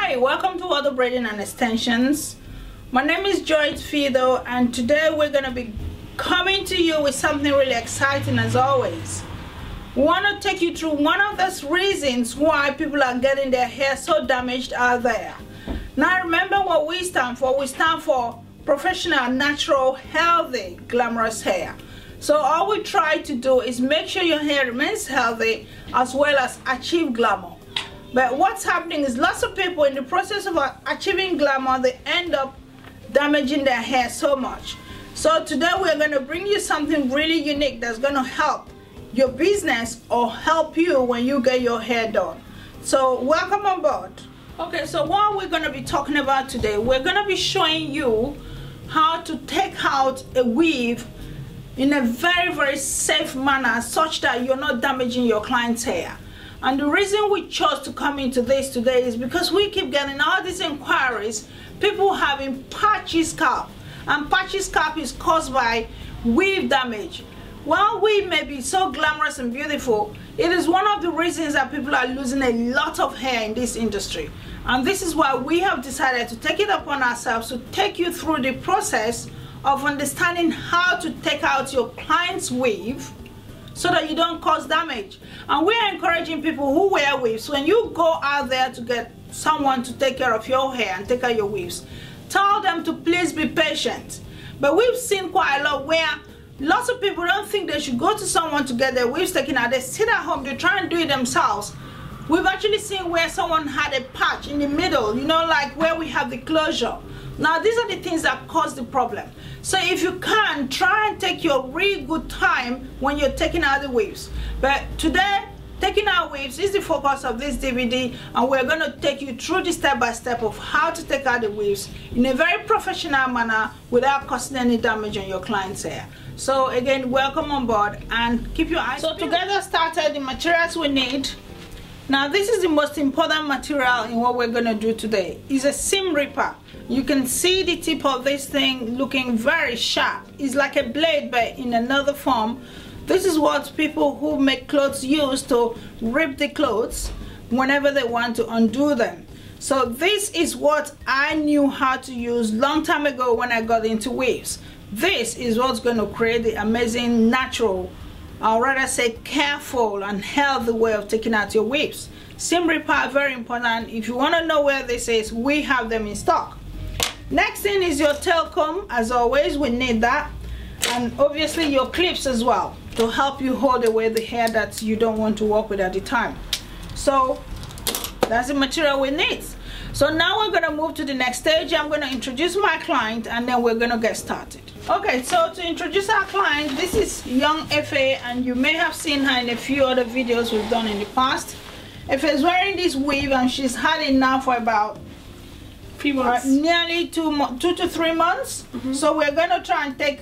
Hi, welcome to World of Braiding and Extensions. My name is joyphido, and today we're going to be coming to you with something really exciting as always. We want to take you through one of those reasons why people are getting their hair so damaged out there. Now remember what we stand for. We stand for professional, natural, healthy, glamorous hair. So all we try to do is make sure your hair remains healthy as well as achieve glamour. But what's happening is lots of people in the process of achieving glamour, they end up damaging their hair so much. So today we're going to bring you something really unique that's going to help your business or help you when you get your hair done. So welcome on board. Okay, so what we're going to be talking about today, we're going to be showing you how to take out a weave in a very safe manner such that you're not damaging your client's hair. And the reason we chose to come into this today is because we keep getting all these inquiries, people having patchy scalp, and patchy scalp is caused by weave damage. While weave may be so glamorous and beautiful, it is one of the reasons that people are losing a lot of hair in this industry. And this is why we have decided to take it upon ourselves to take you through the process of understanding how to take out your client's weave so that you don't cause damage. And we are encouraging people who wear weaves, when you go out there to get someone to take care of your hair and take out your weaves, tell them to please be patient. But we've seen quite a lot where lots of people don't think they should go to someone to get their weaves taken out. They sit at home, they try and do it themselves. We've actually seen where someone had a patch in the middle, you know, like where we have the closure. Now these are the things that cause the problem. So if you can, try and take your really good time when you're taking out the weaves. But today, taking out weaves is the focus of this DVD, and we're going to take you through the step-by-step of how to take out the weaves in a very professional manner without causing any damage on your client's hair. So again, welcome on board and keep your eyes peeled. So to get us started, the materials we need. Now this is the most important material in what we're going to do today. It's a seam ripper. You can see the tip of this thing looking very sharp. It's like a blade but in another form. This is what people who make clothes use to rip the clothes whenever they want to undo them. So this is what I knew how to use long time ago when I got into weaves. This is what's going to create the amazing natural, or rather say careful and healthy way of taking out your weaves. Seam ripper, very important. If you want to know where this is, we have them in stock. Next thing is your tail comb. As always, we need that, and obviously your clips as well to help you hold away the hair that you don't want to work with at the time. So that's the material we need. So now we're going to move to the next stage. I'm going to introduce my client and then we're going to get started. Okay, so to introduce our client, this is young FA, and you may have seen her in a few other videos we've done in the past. FA is wearing this weave and she's had it now for about nearly 2 to 3 months. So we're going to try and take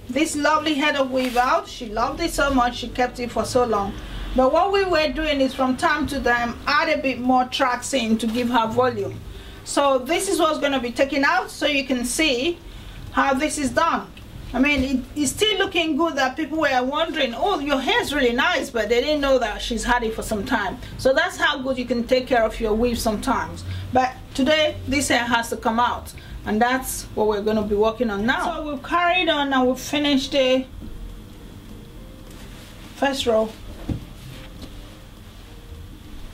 this lovely head of weave out. She loved it so much, she kept it for so long. But what we were doing is from time to time add a bit more tracks in to give her volume. So this is what's going to be taken out so you can see how this is done. I mean, it's still looking good that people were wondering, oh, your hair's really nice, but they didn't know that she's had it for some time. So that's how good you can take care of your weave sometimes. But today, this hair has to come out, and that's what we're going to be working on now. So we've carried on and we've finished the first row.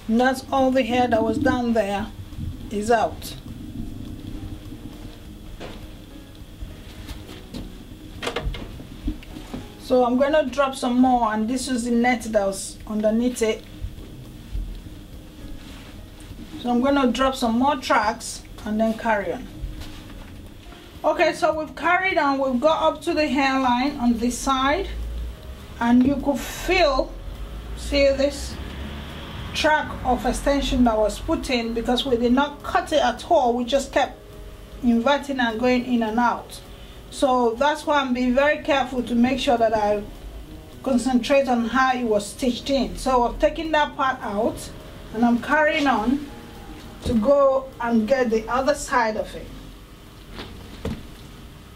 And that's all the hair that was down there is out. So I'm going to drop some more, and this is the net that was underneath it. So I'm going to drop some more tracks and then carry on. Okay, so we've carried on, we've got up to the hairline on this side, and you could see this track of extension that was put in because we did not cut it at all, we just kept inverting and going in and out. So that's why I'm being very careful to make sure that I concentrate on how it was stitched in. So I've taken that part out and I'm carrying on to go and get the other side of it.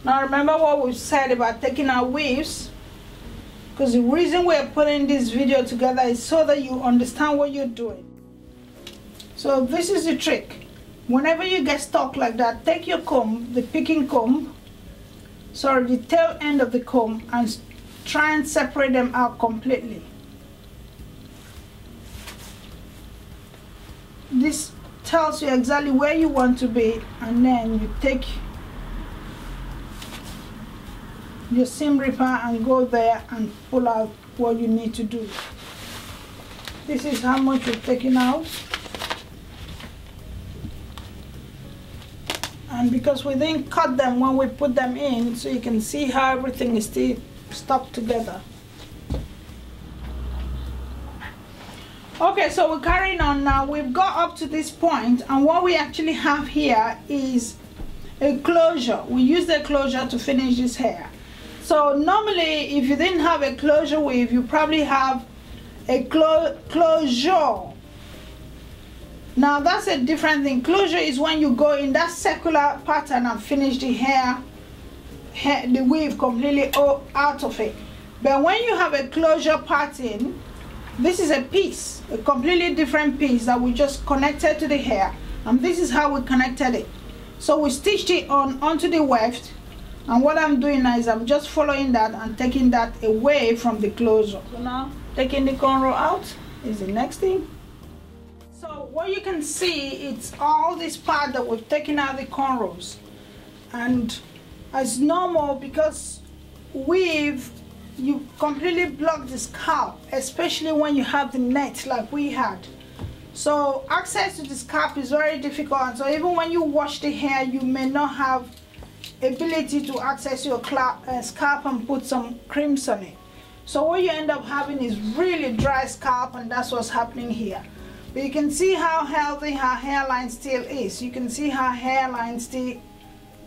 Now remember what we said about taking out weaves, because the reason we're putting this video together is so that you understand what you're doing. So this is the trick. whenever you get stuck like that, take your comb, the picking comb, sorry, the tail end of the comb, and try and separate them out completely. This tells you exactly where you want to be, and then you take your seam ripper and go there and pull out what you need to do. This is how much we've taken out. And because we didn't cut them when we put them in, so you can see how everything is still stuck together. Okay, so we're carrying on now. We've got up to this point, and what we actually have here is a closure. We use the closure to finish this hair. So normally, if you didn't have a closure weave, you probably have a closure. Now that's a different thing. Closure is when you go in that circular pattern and finish the hair, the weave completely out of it. But when you have a closure pattern, this is a piece, a completely different piece that we just connected to the hair, and this is how we connected it. So we stitched it onto the weft, and what I'm doing now is I'm just following that and taking that away from the closure. So now taking the cornrow out is the next thing. So what you can see, it's all this part that we've taken out the cornrows, and as normal, because weave, you completely block the scalp, especially when you have the net like we had. So access to the scalp is very difficult, and so even when you wash the hair, you may not have ability to access your scalp and put some creams on it. So what you end up having is really dry scalp, and that's what's happening here. But you can see how healthy her hairline still is. You can see her hairline still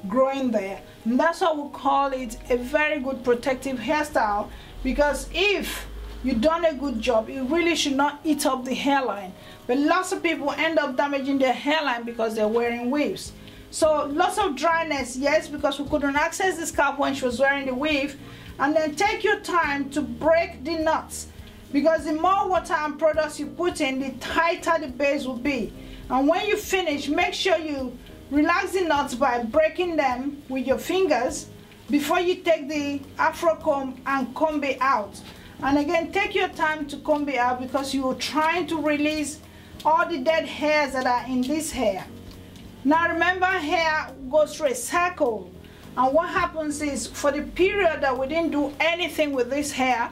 growing there. And that's why we call it a very good protective hairstyle, because if you've done a good job, it really should not eat up the hairline. But lots of people end up damaging their hairline because they're wearing weaves. So lots of dryness, yes, because we couldn't access the scalp when she was wearing the weave. And then take your time to break the knots, because the more water and products you put in, the tighter the base will be. And when you finish, make sure you relax the knots by breaking them with your fingers before you take the afro comb and comb it out. And again, take your time to comb it out, because you're trying to release all the dead hairs that are in this hair. Now remember, hair goes through a cycle, and what happens is, for the period that we didn't do anything with this hair,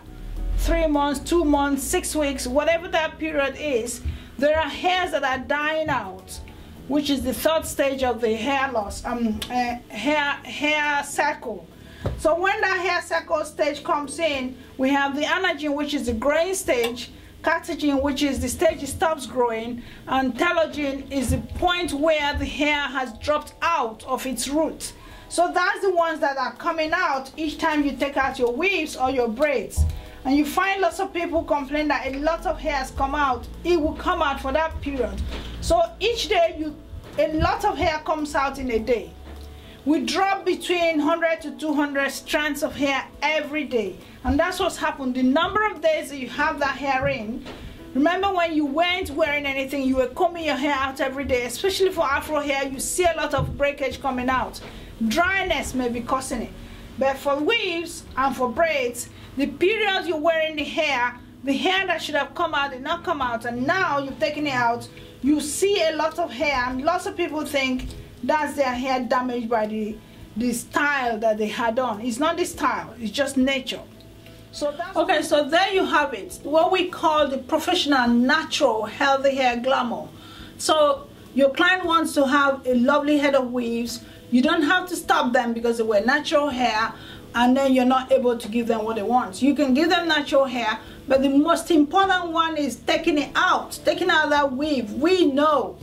3 months, 2 months, 6 weeks, whatever that period is, there are hairs that are dying out, which is the third stage of the hair loss, hair cycle. So when that hair cycle stage comes in, we have the anagen, which is the growing stage, catagen, which is the stage it stops growing, and telogen is the point where the hair has dropped out of its root. So that's the ones that are coming out each time you take out your weaves or your braids. And you find lots of people complain that a lot of hairs come out. It will come out for that period. So each day, a lot of hair comes out in a day. We drop between 100 to 200 strands of hair every day. And that's what's happened. The number of days that you have that hair in, remember when you weren't wearing anything, you were combing your hair out every day, especially for afro hair, you see a lot of breakage coming out. Dryness may be causing it. But for weaves and for braids, the period you're wearing the hair that should have come out did not come out, and now you've taken it out, you see a lot of hair, and lots of people think that's their hair damaged by the style that they had on. It's not the style, it's just nature. So that's okay, so there you have it, what we call the professional, natural, healthy hair glamour. So your client wants to have a lovely head of weaves. You don't have to stop them because they were natural hair, and then you're not able to give them what they want. You can give them natural hair, but the most important one is taking it out, taking out that weave. We know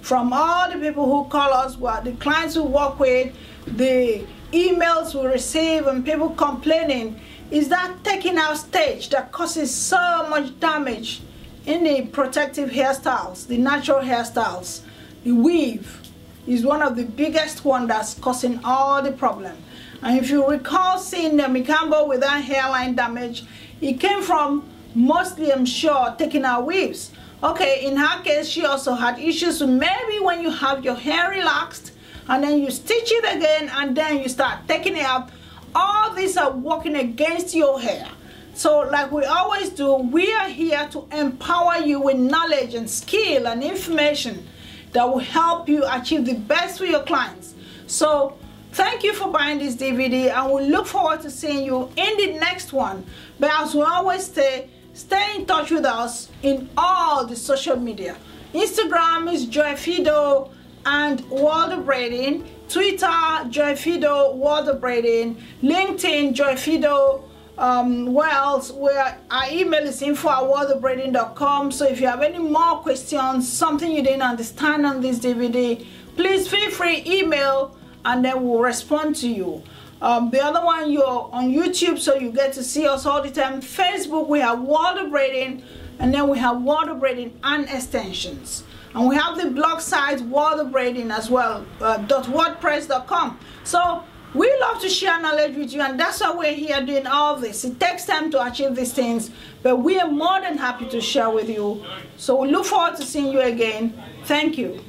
from all the people who call us, well, the clients we work with, the emails we receive, and people complaining, is that taking out stage that causes so much damage in the protective hairstyles, the natural hairstyles. The weave is one of the biggest one that's causing all the problem. And if you recall seeing the Mikambo with that hairline damage, it came from mostly, I'm sure, taking out weaves. Okay, in her case, she also had issues with maybe when you have your hair relaxed and then you stitch it again and then you start taking it out. All these are working against your hair. So like we always do, we are here to empower you with knowledge and skill and information that will help you achieve the best for your clients. So thank you for buying this DVD, and we look forward to seeing you in the next one. But as we always say, stay in touch with us in all the social media. Instagram is joyphido and World of Braiding. Twitter, joyphido, World of Braiding. LinkedIn, joyphido. Where our email is info@worldofbraiding.com. So if you have any more questions, something you didn't understand on this DVD, please feel free email and then we'll respond to you. The other one, you're on YouTube, so you get to see us all the time. Facebook, we have World of Braiding, and then we have World of Braiding and extensions. And we have the blog site World of Braiding as well, .wordpress.com. So we love to share knowledge with you, and that's why we're here doing all this. It takes time to achieve these things, but we are more than happy to share with you. So we look forward to seeing you again. Thank you.